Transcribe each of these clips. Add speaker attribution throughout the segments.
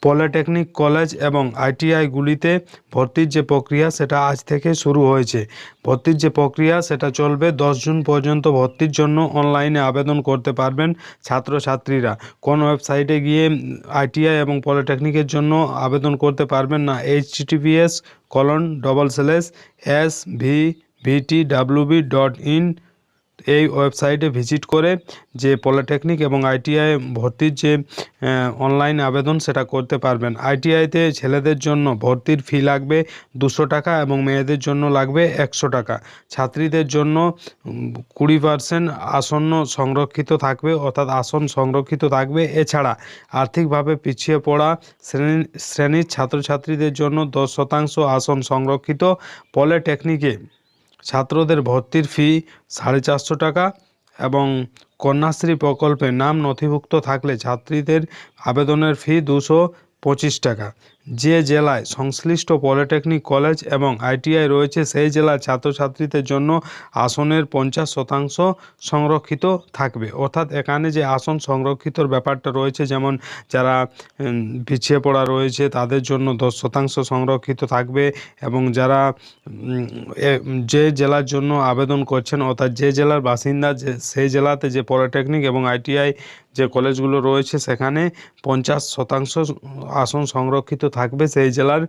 Speaker 1: Polytechnic college এবং আইটিআইগুলিতে ভর্তির যে প্রক্রিয়া সেটা আজ থেকে শুরু হয়েছে। ভর্তির যে প্রক্রিয়া সেটা চলবে 10 জুন পর্যন্ত। ভর্তির জন্য অনলাইনে আবেদন করতে পারবেন ছাত্রছাত্রীরা। কোন ওয়েবসাইটে গিয়ে আইটিআই এবং পলিটেকনিকের জন্য আবেদন করতে পারবেন না। https://svtvw.in এই ওয়েবসাইটে ভিজিট করে যে পলিটেকনিক এবং আইটিআই ভর্তির যে অনলাইন আবেদন সেটা করতে পারবেন। আইটিআইতে ছেলেদের জন্য ভর্তির ফি লাগবে 200 টাকা এবং মেয়েদের জন্য লাগবে 100 টাকা। ছাত্রীদের জন্য 20% আসন্ন সংরক্ষিত থাকবে, অর্থাৎ আসন সংরক্ষিত থাকবে। এছাড়া আর্থিকভাবে পিছিয়ে পড়া শ্রেণীর ছাত্রছাত্রীদের জন্য 10% আসন সংরক্ষিত। পলিটেকনিকে ছাত্রদের ভর্তির ফি 450 টাকা এবং কন্যাশ্রী প্রকল্পে নাম নথিভুক্ত থাকলে ছাত্রীদের আবেদনের ফি 225 টাকা। যে জেলায় সংশ্লিষ্ট পলিটেকনিক কলেজ এবং আইটিআই রয়েছে সেই জেলার ছাত্রছাত্রীদের জন্য আসনের 50% সংরক্ষিত থাকবে। অর্থাৎ এখানে যে আসন সংরক্ষিতর ব্যাপারটা রয়েছে, যেমন যারা পিছিয়ে পড়া রয়েছে তাদের জন্য 10% সংরক্ষিত থাকবে এবং যারা যে জেলার জন্য আবেদন করছেন, অর্থাৎ যে জেলার বাসিন্দা সেই জেলাতে যে পলিটেকনিক এবং আইটিআই যে কলেজগুলো রয়েছে সেখানে 50% আসন সংরক্ষিত থাকবে সেই জেলার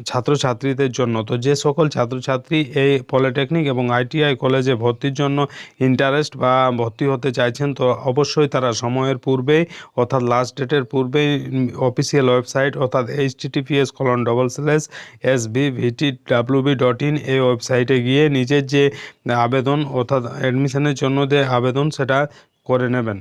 Speaker 1: ছাত্রছাত্রীদের জন্য। তো যে সকল ছাত্রছাত্রী এই পলিটেকনিক এবং আইটিআই কলেজে ভর্তির জন্য ইন্টারেস্ট বা ভর্তি হতে চাইছেন, তো অবশ্যই তারা সময়ের পূর্বেই অর্থাৎ লাস্ট ডেটের পূর্বেই অফিসিয়াল ওয়েবসাইট অর্থাৎ https://svtvw.in এই ওয়েবসাইটে গিয়ে নিজের যে আবেদন অর্থাৎ অ্যাডমিশনের জন্য যে আবেদন সেটা করে নেবেন।